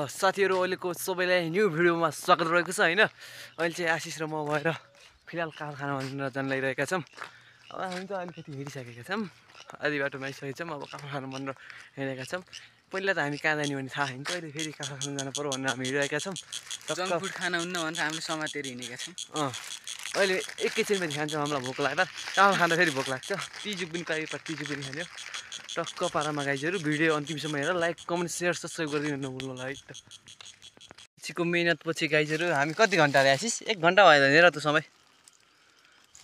साथीहरु अहिलेको सबैलाई न्यू भिडियोमा स्वागत रहेको छ हैन। अहिले चाहिँ आशिष र म भएर फिलहाल कारखानामा जान लागिरहेका छौं। अब हामी त अलिकति हिँडिसकेका छौं, आधी बाटोमा आइसकेका छौं। अब कारखानामा हिँडेका छौं। पहिला त हामी कहाँ जाने भन्ने थाहा छैन, कहिले फेरि कारखाना जानु पर्यो भनेर हामी हिँडिरहेका छौं। जंक फुड खाना हुन्न भनेर हामीले समातेर हिँडेका छौं। अहिले एकैछिनमा खान्छौँ, हामीलाई भोक लाग्दा चामल खाँदा फेरि भोक लाग्छ। तिजु पनि तिजु पनि खान्यो टक्क पारामा गाइजहरु। भिडियो अन्तिमसम्म हेरेर लाइक कमेन्ट सेयर सब्स्क्राइब गरिदिनु नभुल्नु होला है त। पछिको मेहनत पछि गाइजहरु हामी कति घन्टा रे आशिष? 1 घन्टा भयो हेर त समय।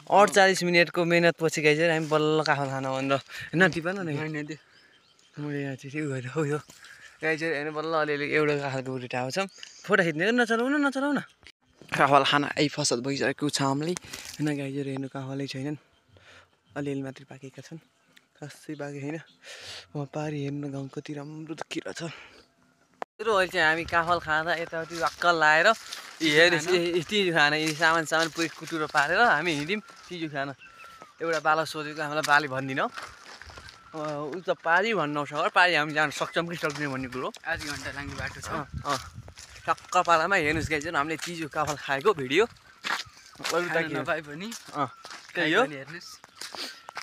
48 मिनेटको मेहनत पछि गाइजहरु हामी बल्ल काफल खान भनेर नटिपन न हैन मैले यहाँ चाहिँ गएर हो यो गाइजहरु हेर्नु बल्ल अलिअलि एउटा काफलको उठेटा आउँछ। फोटो खिच्ने नचलाउन काफल खाना आइफसल भइसकेको छ हामीले हैन गाइजहरु। हेर्नु काफलै छैनन्, अलिअलि मात्रै पाकेका छन्, खासै बाँकी छैन। वहाँ पारी हेर्नु गाउँ कति राम्रो देखिरहेछ। अहिले चाहिँ हामी काफल खाँदा यताउति वाक्क लाएर तिजु खाना सामान पुरै कुटुरो पारेर हामी हिँड्यौँ तिजु खान। एउटा बाला सोधेको, हामीलाई बाली भन्दिन उ त पारी भन्नु सक्छ, पारी हामी जान सक्छौँ कि सक्दैन भन्ने कुरो। आधी घन्टा लाग्ने बाटो छ। टक्क पालामा हेर्नुहोस् गाइजहरु हामीले तिजु काफल खाएको भिडियो। नपाए पनि त्यही हो।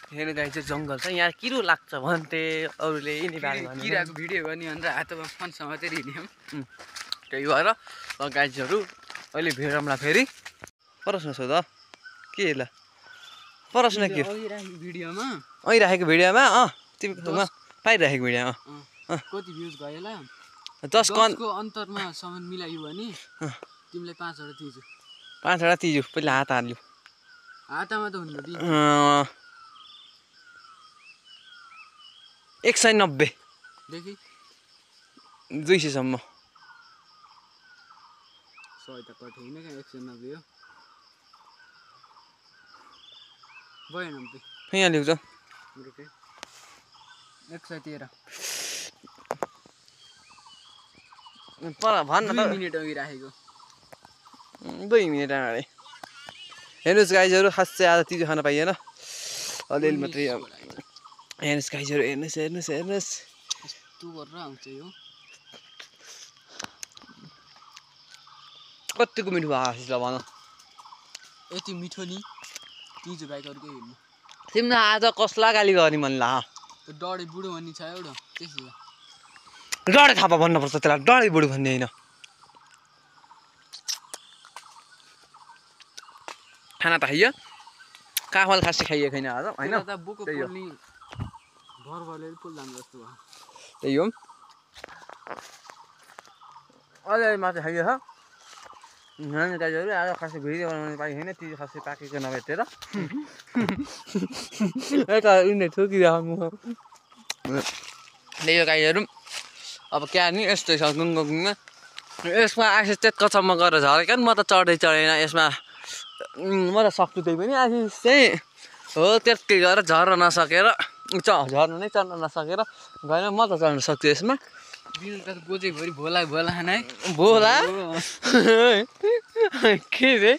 हेर्नु गाइजहरु जङ्गल छ, यहाँ किरो लाग्छ भन्थे अरूले नेपाली भन्ने। किराको भिडियो गर्ने भनेर हातमा फोन समातेर हिँड्यौँ। त्यही भएर गाइजहरु अहिले भेटौँला फेरि। प्रश्न सोध के ल? प्रश्न के भिडियोमा राखेको भिडियोमा तिमीमा पाइराखेको भिडियोमा कति भ्युज गयो ल? 10 को अन्तरमा समान मिलायो भने तिमीलाई 5 वटा तिजु। 5 वटा तिजु पहिला हात हाल्यो। हातमा त हुन्न दी। 190 देखि 200 सम्म। 100 त कठिन हैन, 190 हो। 92 यहाँ लेउ त 113 भन्न त 2 मिनेट अघि राखेको। 2 मिनेट अगाडि। हेर्नुहोस् गाइजहरु खासै आज तिजु खान पाइएन, अलिअलि मात्रै। हेर्नुहोस् गाइजहरु हेर्नुहोस् यस्तो गरेर आउँछ यो। कतिको मिठो भयो आशिष ल भन। यति मिठो नि तिजु बाइक अरुकै हेर्नु। तिमीले आज कसलाई गाली गर्ने मन ला? डढे बुढो भन्ने छ एउटा त्यसो। डढे थापा भन्नुपर्छ त्यसलाई, डढे बुढो भन्ने होइन। खाना त खाइयो, काफल खासै खाइएको छैन आज हैन। त्यही हो, घर भले फुल दाम जस्तो भयो। त्यही हो, अलिअलि मात्रै खाइयो छ। गाइजहरु आज खासै भिडियो बनाउनु पाएको छैन, तिजु खासै पाकेको नभेटेर यता यिनीहरू ठोकिरहेको मुख। त्यही हो गाइजहरु, अब क्या नि यस्तै छ गुङ्गमा। यसमा आशिष त्यत्कोसम्म गएर झरेको नि, म त चढेन यसमा। म त सक्छु त्यही पनि, आशिष चाहिँ हो त्यति गरेर झर्न नसकेर झर्न नै चढ्न नसकेर गएन। म त चढ्न सक्छु यसमा। बोजेभरि भोला खाना है। भोला के रे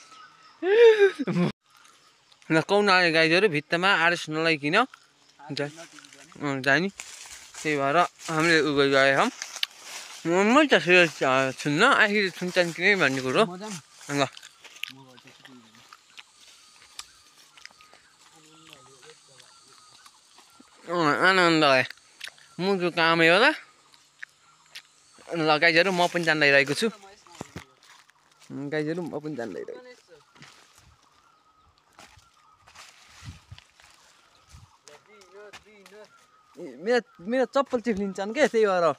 कौनाले गाइजहरु भित्तामा आरिस नलाइकिन जानी। त्यही भएर हामीले उ गए हम। म त छुन्न, आखिर छुन्छन् कि नै भन्ने कुरो। आनन्द भयो मुखको कामै होला। ल गाइजहरु म पनि जान लागिरहेको छु। गाइजहरु म पनि जान लागिरहेको छु। मेरो चप्पल चिप्लिन्छन् के, त्यही भएर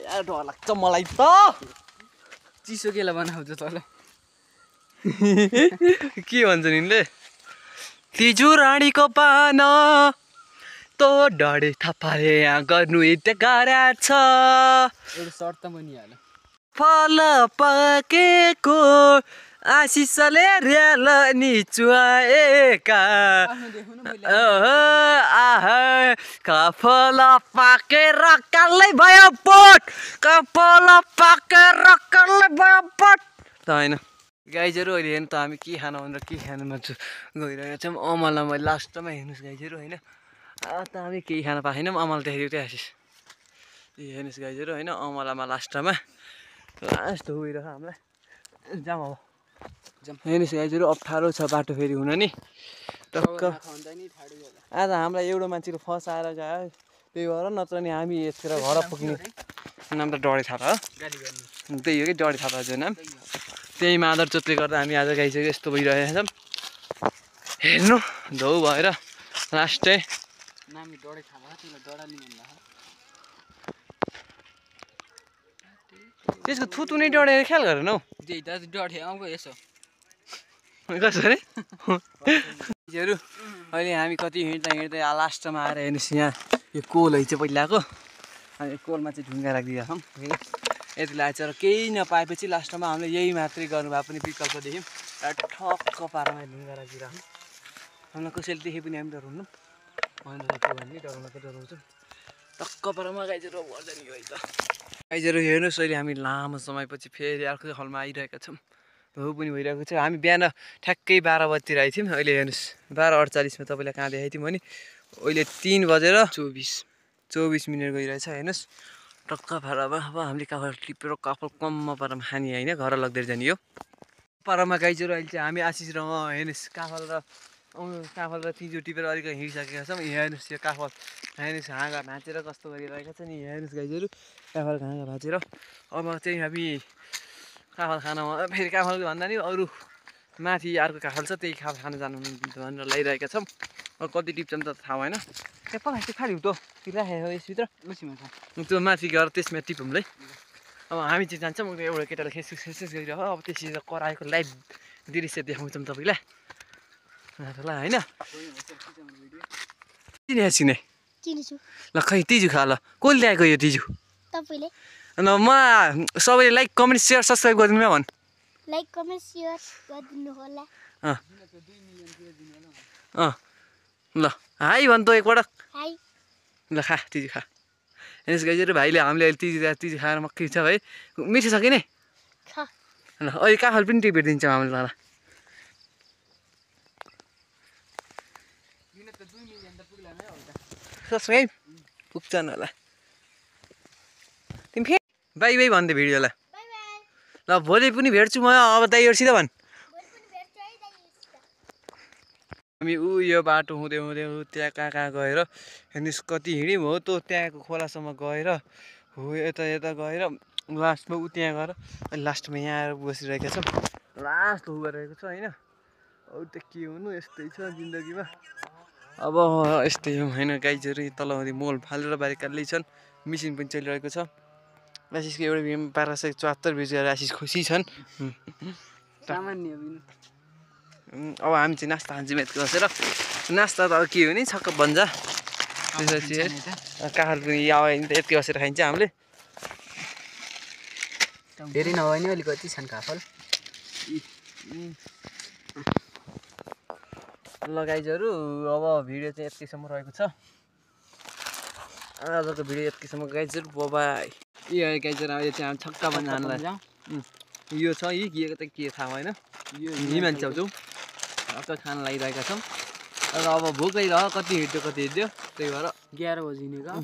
यार डर लाग्छ मलाई त। चिसो केलाई बनाउँछ तल के भन्छ यिनले? तिजु रानीको पान तो डढे थापाले यहाँ गर्नु यता गाह्रो छ। एउटा सर्ट त बनिहाल्यो। फल पाकेको आशिषले रेल निचुवाएका कफल पाकेर कालै भयो पोट, कफल पाकेर कालै भयो पोट त हैन। गाइजहरू अहिले हेर्नु त हामी के खानु भनेर के खानु नछु गइरहेको छौँ अमललाई मैले लास्टमा हेर्नुहोस् गाइजहरू होइन त हामी केही खान पाएनौँ अमल देखेको थियो आशिष हेर्नुहोस् गाइजहरू होइन अमलामा लास्टमा लास्ट गइरहेको हामीलाई जाम अब हेर्नुहोस् गाइजहरू अप्ठ्यारो छ बाटो फेरि हुन नि टक्क आज हामीलाई एउटा मान्छेले फसाएर गयो त्यही भएर नत्र नि हामी यतिखेर घर पुग्ने नाम त डढे थाहा हो त्यही हो कि डढे थाहा हजुर नाम त्यही मादर चोटले गर्दा हामी आज गाइसक्यो यस्तो भइरहेको छौँ हेर्नु धौ भएर लास्टै त्यसको थुतु नै डढेर ख्याल गरेन हौ कसरी अहिले हामी कति हिँड्दा लास्टमा आएर हेर्नुहोस् यहाँ यो कोल है चाहिँ पहिलाको अनि कोलमा चाहिँ ढुङ्गा राखिदिएका छौँ होइन यति लागेको छ र केही नपाएपछि लास्टमा हामीले यही मात्रै गर्नु भए पनि विकल्प देख्यौँ र ठक्क पारामा ढुङ्गा राखिदिएर हामीलाई कसैले देखे पनि हामी डराउनु भन्ने डराउनको डराउँछौँ टक्क पारामा गाइजहरू गर्दैन यो है त गाइजहरू हेर्नुहोस् अहिले हामी लामो समयपछि फेरि अर्को हलमा आइरहेका छौँ हो पनि भइरहेको छ हामी बिहान ठ्याक्कै 12 बजीतिर आएको थियौँ अहिले हेर्नुहोस् 12:48मा तपाईँलाई कहाँ देखाएको थियौँ भने अहिले 3:24 मिनट गइरहेछ हेर्नुहोस् टक्क पारामा अब हामीले काफल टिपेर काफल कममा पारामा खाने होइन घर लग्दै जाने हो पारामा गाइजहरू अहिले चाहिँ हामी आशिष र हेर्नुहोस् काफल र तिजो टिपेर अलिकति हिँडिसकेका छौँ हेर्नुहोस् यो काफल हेर्नुहोस् हाँगा भाँचेर कस्तो गरिरहेको छ नि हेर्नुहोस् गाइजहरू काफल हाँगा भाँचेर अब चाहिँ हामी काफल खान फेरि काफल भन्दा नि अरू माथि अर्को काफल छ त्यही काफल खान जानु भनेर ल्याइरहेका छौँ अब कति टिप्छौँ त थाहा भएन त्यहाँ पकाएको खालि त राखेको यसभित्र त्यो माथि गएर त्यसमा टिपौँ है अब हामी चाहिँ जान्छौँ एउटा केटाले खेसखेस गरिरहेको अब त्यसरी कराएको लाइभ दृश्य देखाउँछौँ तपाईँलाई ल होइन चिने ल खै तिजु खा ल कसले ल्याएको यो तिजु तपाईले न म सबैले लाइक कमेन्ट सेयर सब्सक्राइब गरिदिनु भन् लाइक कमेन्ट सेयर गरिदिनु होला ल हाई भन् त एकपटक हाई ल खा तिजु खा हेर्नुहोस् गाइजहरू भाइले हामीले अहिले तिजु खाएर मक्कै छ है मिठो छ कि नै खा ल अहिले काफल पनि टिपिदिन्छौँ हामीले ल सब्सक्राइब पुग्छन् होला तिमी फेरि बाई बाई भन्दै भिडियोलाई बाइ बाइ ल भोलि पनि भेट्छु म अब दाइहरूसित भन् भोलि पनि भेट्छु है दाइ हामी यो बाटो हुँदै हुँदै त्यहाँ कहाँ गएर हेर्नुहोस् कति हिँड्यौँ हो त त्यहाँको खोलासम्म गएर हो यता गएर लास्टमा त्यहाँ गएर अनि लास्टमा यहाँ आएर बसिरहेका छौँ लास्ट हो गरेको छ होइन अरू त के हुनु यस्तै छ जिन्दगीमा अब यस्तै हो होइन गाइजहरू तलमाथि मोल फालेर बारी काट्दै छन् मिसिन पनि चलिरहेको छ आशिषको एउटा भिडियोमा 1274 भ्युज गरेर आशिष खुसी छन् अब हामी चाहिँ नास्ता खान्छौँ यति बसेर नास्ता त अब के हो नि छक्क बन्छ त्यसपछि काफल पनि अब यति बसेर खाइन्छ हामीले धेरै नभए नि अलिकति छन् काफल ल गाइजहरू अब भिडियो चाहिँ यतिसम्म रहेको छ आजको भिडियो यतिसम्म गाइजहरू बाइ यो गाइजहरू यो चाहिँ हामी छक्का बन्छ हामीलाई यो छ यी के थाहा भएन हिमान च्याउछौँ टक्क खान लागिरहेका छौँ र अब भोकै रह कति हिँड्यो त्यही भएर 11 बजी हिँडेको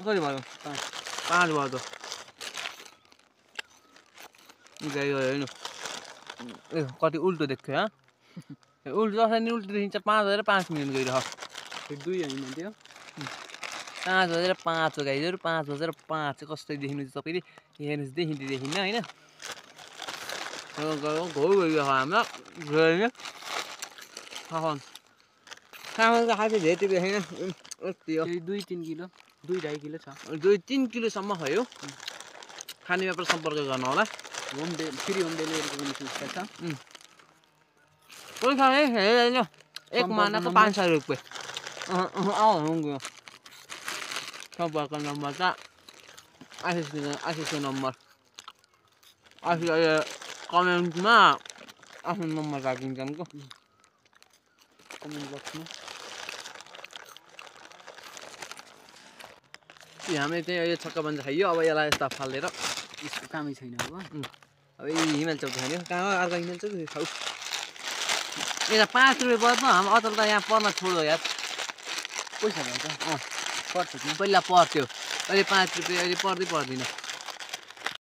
कति भयो 5 भयो त गाई गयो हेर्नु ए कति उल्टो देख्यो उल्टो जसरी उल्टो देखिन्छ 5:05 गइरह 2 होइन त्यो 5:05 हो गाइजहरू 5:05 कस्तो देखिनु चाहिँ तपाईँले हेर्नुहोस् देखिन्न होइन घाउ गइरह हाम्रो खाएको खाएको धेरै त्यो देखेन यति हो 2-3 किलो 2-2.5 किलो छ 2-3 किलोसम्म खयो खानेमा पनि सम्पर्क गर्नु होला फ्री होम डेलिभरीको पनि सुविधा छ पैसा हेरेन एक महिनाको 500 रुपियाँ आउँछ सम्पर्क नम्बर त आशिषको नम्बर आशिष अहिले कमेन्टमा आफ्नो नम्बर राखिदिन्छ को कमेन्ट बक्समा हामीले चाहिँ अहिले छक्का बन्छ खाइयो अब यसलाई यस्ता फालेर यसको कामै छैन अब अब यी हिमाल चौक खाने कहाँ अर्को हिमाल चौक खाऊ यता 5 रुपियाँ बज्नु हाम्रो अचल त यहाँ पर्न छोड्यो यार पैसा भन्छ पर्छ पहिला पर्थ्यो अहिले 5 रुपियाँ अहिले पर्दैन